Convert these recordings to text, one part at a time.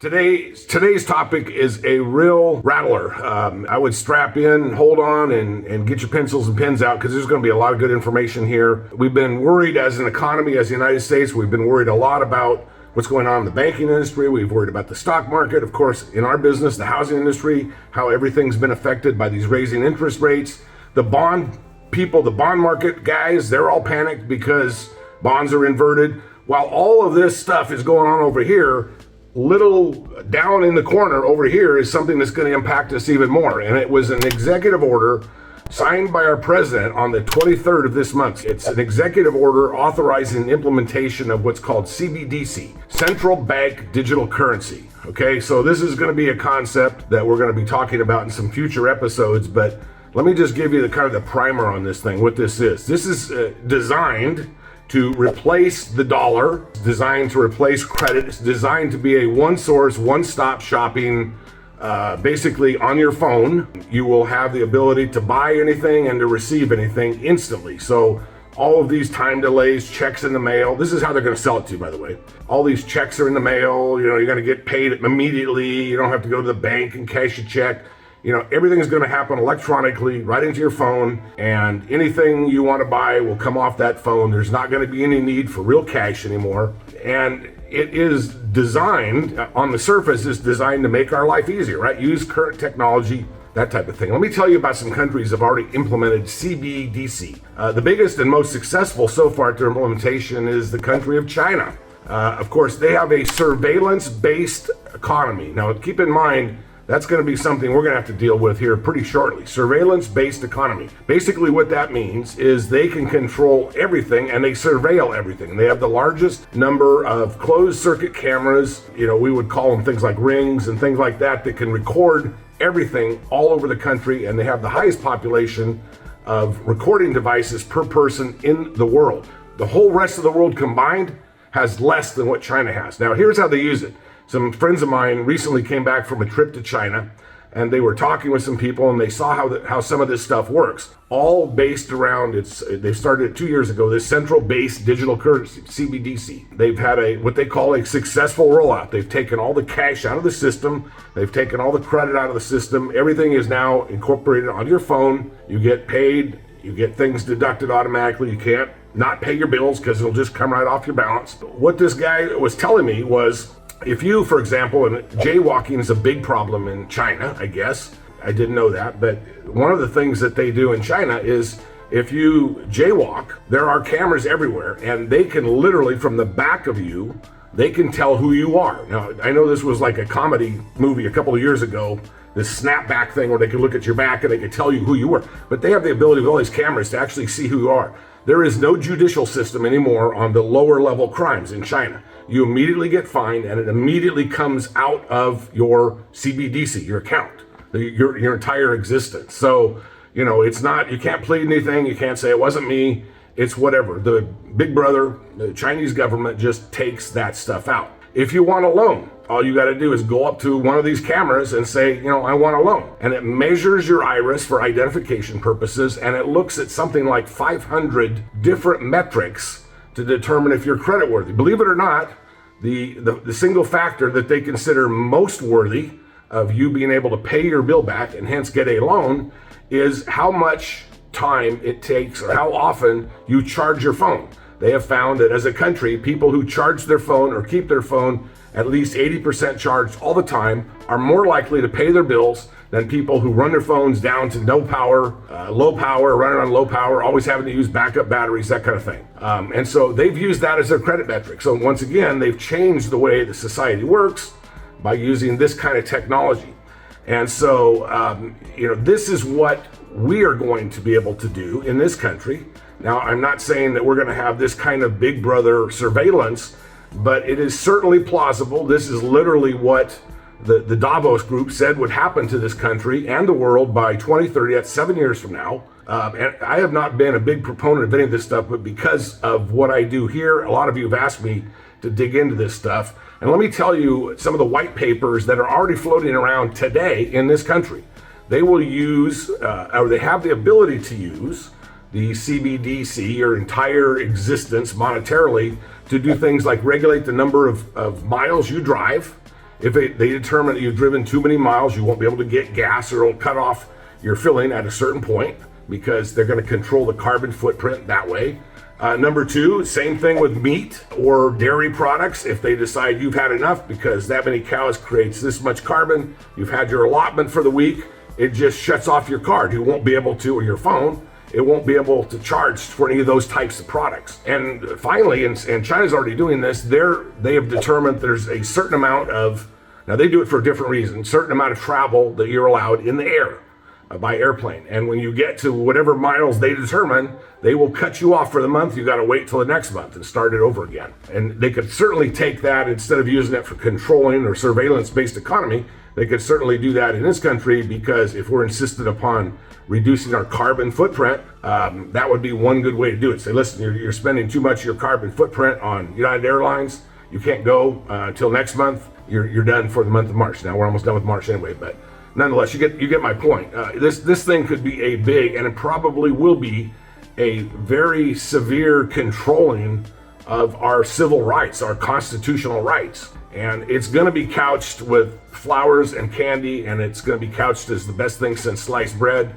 Today's topic is a real rattler. I would strap in, hold on, and get your pencils and pens out because there's going to be a lot of good information here. We've been worried as an economy, as the United States. We've been worried a lot about what's going on in the banking industry. We've worried about the stock market. Of course, in our business, the housing industry, how everything's been affected by these raising interest rates. The bond people, the bond market guys, they're all panicked because bonds are inverted. While all of this stuff is going on over here, little down in the corner over here is something that's going to impact us even more. And it was an executive order signed by our president on the 23rd of this month. It's an executive order authorizing implementation of what's called CBDC, Central Bank Digital Currency. Okay, so this is going to be a concept that we're going to be talking about in some future episodes, but let me just give you the kind of the primer on this thing, what this is. This is designed to replace the dollar, designed to replace credit. It's designed to be a one source, one-stop shopping. Basically on your phone, you will have the ability to buy anything and to receive anything instantly. So all of these time delays, checks in the mail, this is how they're going to sell it to you, by the way. All these checks are in the mail, you're going to get paid immediately. You don't have to go to the bank and cash a check. Everything is going to happen electronically right into your phone, and anything you want to buy will come off that phone. There's not going to be any need for real cash anymore. And it is designed, on the surface, is designed to make our life easier, right? Use current technology, that type of thing. Let me tell you about some countries that have already implemented CBDC. The biggest and most successful so far at their implementation is the country of China. Of course, they have a surveillance-based economy. Now, keep in mind, that's going to be something we're going to have to deal with here pretty shortly. Surveillance-based economy. Basically what that means is they can control everything and they surveil everything. They have the largest number of closed circuit cameras, we would call them things like rings and things like that can record everything all over the country, and they have the highest population of recording devices per person in the world. The whole rest of the world combined has less than what China has. Now here's how they use it. Some friends of mine recently came back from a trip to China, and they were talking with some people, and they saw how some of this stuff works. All based around, they started it 2 years ago, this central based digital currency, CBDC. They've had what they call a successful rollout. They've taken all the cash out of the system. They've taken all the credit out of the system. Everything is now incorporated on your phone. You get paid. You get things deducted automatically. You can't not pay your bills because it'll just come right off your balance. What this guy was telling me was, if you, for example, and jaywalking is a big problem in China, I guess. I didn't know that, but one of the things that they do in China is if you jaywalk, there are cameras everywhere, and they can literally, from the back of you, they can tell who you are. Now, I know this was like a comedy movie a couple of years ago, this snapback thing where they could look at your back and they could tell you who you were. But they have the ability with all these cameras to actually see who you are. There is no judicial system anymore on the lower level crimes in China. You immediately get fined, and it immediately comes out of your CBDC, your account, your entire existence. So, it's not, you can't plead anything. You can't say it wasn't me. It's whatever. The big brother, the Chinese government just takes that stuff out. If you want a loan, all you got to do is go up to one of these cameras and say, I want a loan. And it measures your iris for identification purposes, and it looks at something like 500 different metrics to determine if you're creditworthy. Believe it or not, the single factor that they consider most worthy of you being able to pay your bill back and hence get a loan is how much time it takes or how often you charge your phone. They have found that as a country, people who charge their phone or keep their phone at least 80% charged all the time are more likely to pay their bills than people who run their phones down to no power, low power, running on low power, always having to use backup batteries, that kind of thing. And so they've used that as their credit metric. So once again, they've changed the way the society works by using this kind of technology. And so, this is what we are going to be able to do in this country. Now, I'm not saying that we're going to have this kind of big brother surveillance, but it is certainly plausible. This is literally what the Davos group said would happen to this country and the world by 2030, that's 7 years from now. And I have not been a big proponent of any of this stuff, but because of what I do here, a lot of you have asked me to dig into this stuff. And let me tell you some of the white papers that are already floating around today in this country. They will use, or they have the ability to use, the CBDC, your entire existence monetarily, to do things like regulate the number of miles you drive. If they determine that you've driven too many miles, you won't be able to get gas, or it'll cut off your filling at a certain point, because they're going to control the carbon footprint that way. Number two, same thing with meat or dairy products. If they decide you've had enough because that many cows creates this much carbon, you've had your allotment for the week, it just shuts off your card. You won't be able to, or your phone, it won't be able to charge for any of those types of products. And finally, and China's already doing this, they have determined there's a certain amount of, now they do it for different reasons, certain amount of travel that you're allowed in the air by airplane. And when you get to whatever miles they determine, they will cut you off for the month. You got to wait till the next month and start it over again. And they could certainly take that, instead of using it for controlling or surveillance-based economy, they could certainly do that in this country, because if we're insistent upon reducing our carbon footprint, that would be one good way to do it. Say, listen, you're spending too much of your carbon footprint on United Airlines. You can't go until next month. You're done for the month of March. Now we're almost done with March anyway, but nonetheless, you get my point. This thing could be a big, and it probably will be, a very severe controlling of our civil rights, our constitutional rights. And it's going to be couched with flowers and candy, and it's going to be couched as the best thing since sliced bread.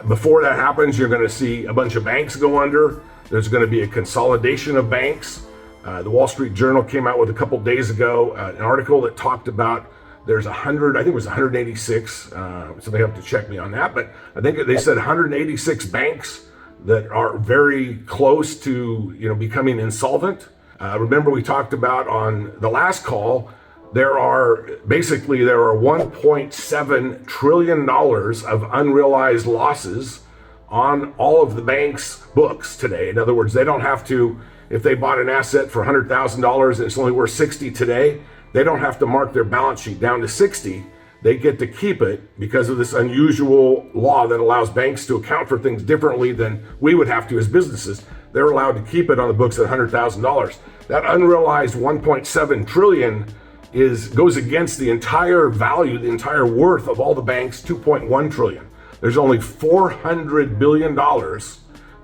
Before that happens, you're going to see a bunch of banks go under. There's going to be a consolidation of banks. The Wall Street Journal came out with a couple days ago an article that talked about there's 100, I think it was 186, so they have to check me on that, but I think they said 186 banks that are very close to becoming insolvent. Remember, we talked about on the last call, there are $1.7 trillion of unrealized losses on all of the bank's books today. In other words, they don't have to, if they bought an asset for $100,000 and it's only worth 60 today, they don't have to mark their balance sheet down to 60. They get to keep it because of this unusual law that allows banks to account for things differently than we would have to as businesses. They're allowed to keep it on the books at $100,000. That unrealized 1.7 trillion goes against the entire value, the entire worth of all the banks, 2.1 trillion. There's only $400 billion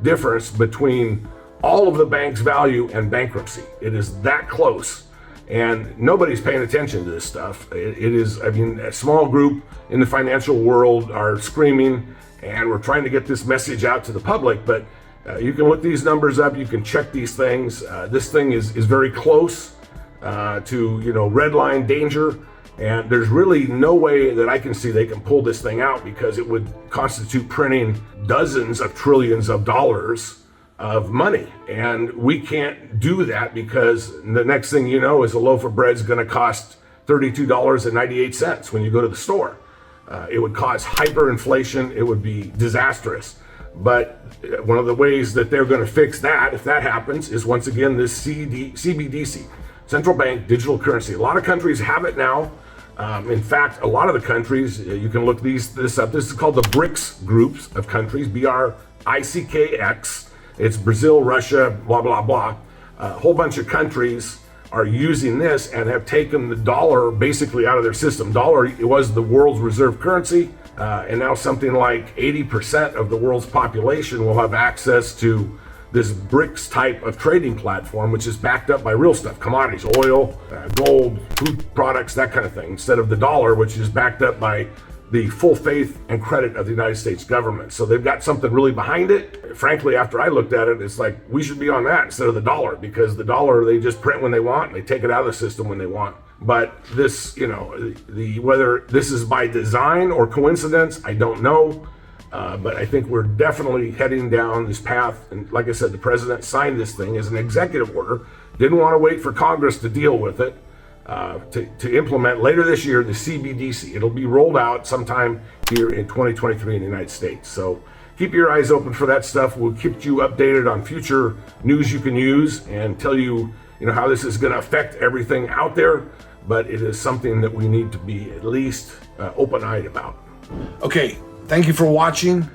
difference between all of the bank's value and bankruptcy. It is that close. And nobody's paying attention to this stuff. It is, a small group in the financial world are screaming, and we're trying to get this message out to the public, but you can look these numbers up, you can check these things. This thing is very close to, red line danger, and there's really no way that I can see they can pull this thing out, because it would constitute printing dozens of trillions of dollars of money, and we can't do that, because the next thing you know is a loaf of bread is going to cost $32.98 when you go to the store. It would cause hyperinflation. It would be disastrous. But one of the ways that they're going to fix that, if that happens, is once again this CBDC, central bank digital currency. A lot of countries have it now. In fact, a lot of the countries, you can look this up. This is called the BRICS groups of countries, BRICKX. It's Brazil, Russia, blah, blah, blah. A whole bunch of countries are using this and have taken the dollar basically out of their system. Dollar, it was the world's reserve currency, and now something like 80% of the world's population will have access to this BRICS type of trading platform, which is backed up by real stuff, commodities, oil, gold, food products, that kind of thing, instead of the dollar, which is backed up by the full faith and credit of the United States government. So they've got something really behind it. Frankly, after I looked at it, it's like we should be on that instead of the dollar, because the dollar, they just print when they want, and they take it out of the system when they want. But this, whether this is by design or coincidence, I don't know. But I think we're definitely heading down this path. And like I said, the president signed this thing as an executive order, didn't want to wait for Congress to deal with it. To implement later this year the CBDC. It'll be rolled out sometime here in 2023 in the United States. So keep your eyes open for that stuff. We'll keep you updated on future news you can use and tell you, how this is going to affect everything out there. But it is something that we need to be at least open-eyed about. Okay, thank you for watching.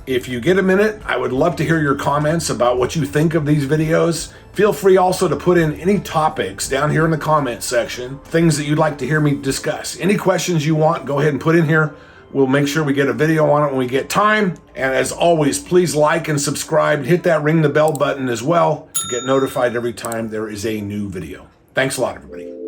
If you get a minute, I would love to hear your comments about what you think of these videos. Feel free also to put in any topics down here in the comment section, things that you'd like to hear me discuss. Any questions you want, go ahead and put in here. We'll make sure we get a video on it when we get time. And as always, please like and subscribe. Hit that ring the bell button as well to get notified every time there is a new video. Thanks a lot, everybody.